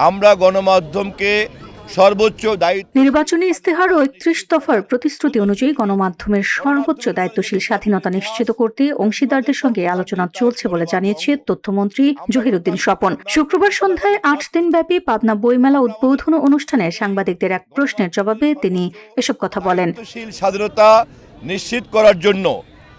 আমরা গণমাধ্যমকে সর্বোচ্চ দায়িত্ব। নির্বাচনী ইস্তেহার ও ৩১ দফার প্রতিশ্রুতি অনুযায়ী গণমাধ্যমের সর্বোচ্চ দায়িত্বশীল স্বাধীনতা নিশ্চিত করতে অংশীদারদের সঙ্গে আলোচনা চলছে বলে জানিয়েছে তথ্যমন্ত্রী জহিরুদ্দিন স্বপন। শুক্রবার সন্ধ্যায় ৮ দিনব্যাপী পাবনা বইমেলা উদ্বোধন অনুষ্ঠানে সাংবাদিকদের এক প্রশ্নের জবাবে তিনি এসব কথা বলেন। স্বাধীনতা নিশ্চিত করার জন্য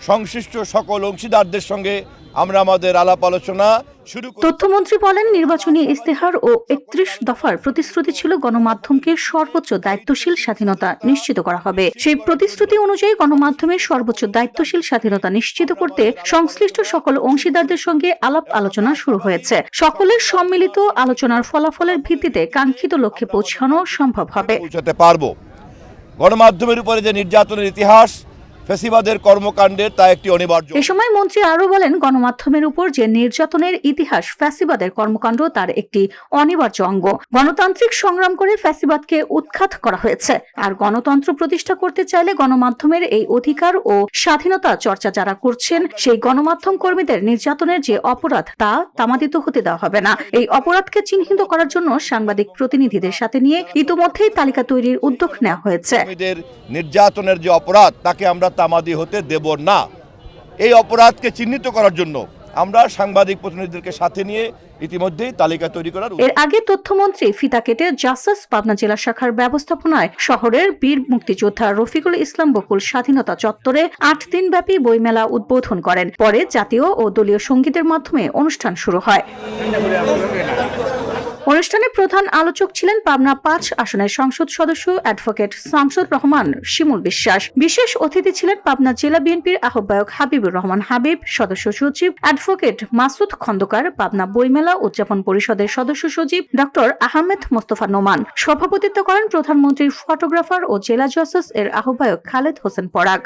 সংশ্লিষ্ট সকল অংশীদারদের সঙ্গে আমরা আমাদের আলাপ আলোচনা শুরু করি। তথ্যমন্ত্রী বলেন, নির্বাচনী ইস্তেহার ও ৩১ দফার প্রতিশ্রুতি ছিল গণমাধ্যমকে সর্বোচ্চ দায়িত্বশীল স্বাধীনতা নিশ্চিত করা হবে। সেই প্রতিশ্রুতি অনুযায়ী গণমাধ্যমের সর্বোচ্চ দায়িত্বশীল স্বাধীনতা নিশ্চিত করতে সংশ্লিষ্ট সকল অংশীদারদের সঙ্গে আলাপ আলোচনা শুরু হয়েছে। সকলের সম্মিলিত আলোচনার ফলাফলের ভিত্তিতে কাঙ্ক্ষিত লক্ষ্যে পৌঁছানো সম্ভব হবে। গণমাধ্যমের উপরে যে নির্যাতনের ইতিহাস, ফ্যাসিবাদের কর্মকাণ্ডের তা একটি অনিবার্য। এ সময় মন্ত্রী আরও বলেন, গণমাধ্যমের উপর যে নির্যাতনের ইতিহাস, ফ্যাসিবাদের কর্মকাণ্ড তার একটি অনিবার্য অঙ্গ। গণতান্ত্রিক সংগ্রাম করে ফ্যাসিবাদকে উৎখাত করা হয়েছে। আর গণতন্ত্র প্রতিষ্ঠা করতে চাইলে গণমাধ্যমের এই অধিকার ও স্বাধীনতা চর্চা যারা করছেন, সেই গণমাধ্যম কর্মীদের নির্যাতনের যে অপরাধ তা তামাদিত হতে দেওয়া হবে না। এই অপরাধকে চিহ্নিত করার জন্য সাংবাদিক প্রতিনিধিদের সাথে নিয়ে ইতোমধ্যেই তালিকা তৈরির উদ্যোগ নেওয়া হয়েছে। নির্যাতনের যে অপরাধ তাকে আমরা তামাদি হতে দেব না। এই অপরাধকে চিহ্নিত করার জন্য আমরা সাংবাদিক প্রতিনিধিদেরকে সাথে নিয়ে ইতিমধ্যেই তালিকা তৈরি করার। এর আগে তথ্যমন্ত্রী ফিতা কেটে জাসাস পাবনা জেলা শাখার ব্যবস্থাপনায় শহরের বীর মুক্তিযোদ্ধা রফিকুল ইসলাম বকুল স্বাধীনতা চত্বরে ৮ দিনব্যাপী বইমেলা উদ্বোধন করেন। পরে জাতীয় ও দলীয় সঙ্গীতের মাধ্যমে অনুষ্ঠান শুরু হয়। অনুষ্ঠানে প্রধান আলোচক ছিলেন পাবনা ৫ আসনের সংসদ সদস্য অ্যাডভোকেট শামসুর রহমান শিমুল বিশ্বাস। বিশেষ অতিথি ছিলেন পাবনা জেলা বিএনপির আহ্বায়ক হাবিবুর রহমান হাবিব, সদস্য সচিব অ্যাডভোকেট মাসুদ খন্দকার, পাবনা বইমেলা উদযাপন পরিষদের সদস্য সচিব ডক্টর আহমেদ মোস্তফা নোমান। সভাপতিত্ব করেন প্রধানমন্ত্রীর ফটোগ্রাফার ও জেলা জাসাস এর আহ্বায়ক খালেদ হোসেন পরাগ।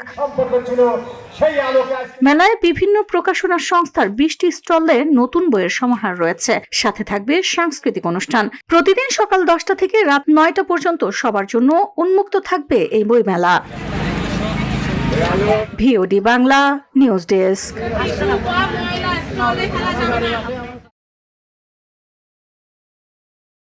মেলায় বিভিন্ন প্রকাশনা সংস্থার ২০টি স্টলে নতুন বইয়ের সমাহার রয়েছে। সাথে থাকবে সাংস্কৃতিক অনুষ্ঠান। প্রতিদিন সকাল ১০টা থেকে রাত ৯টা পর্যন্ত সবার জন্য উন্মুক্ত থাকবে এই বইমেলা। VOD Bangla news desk.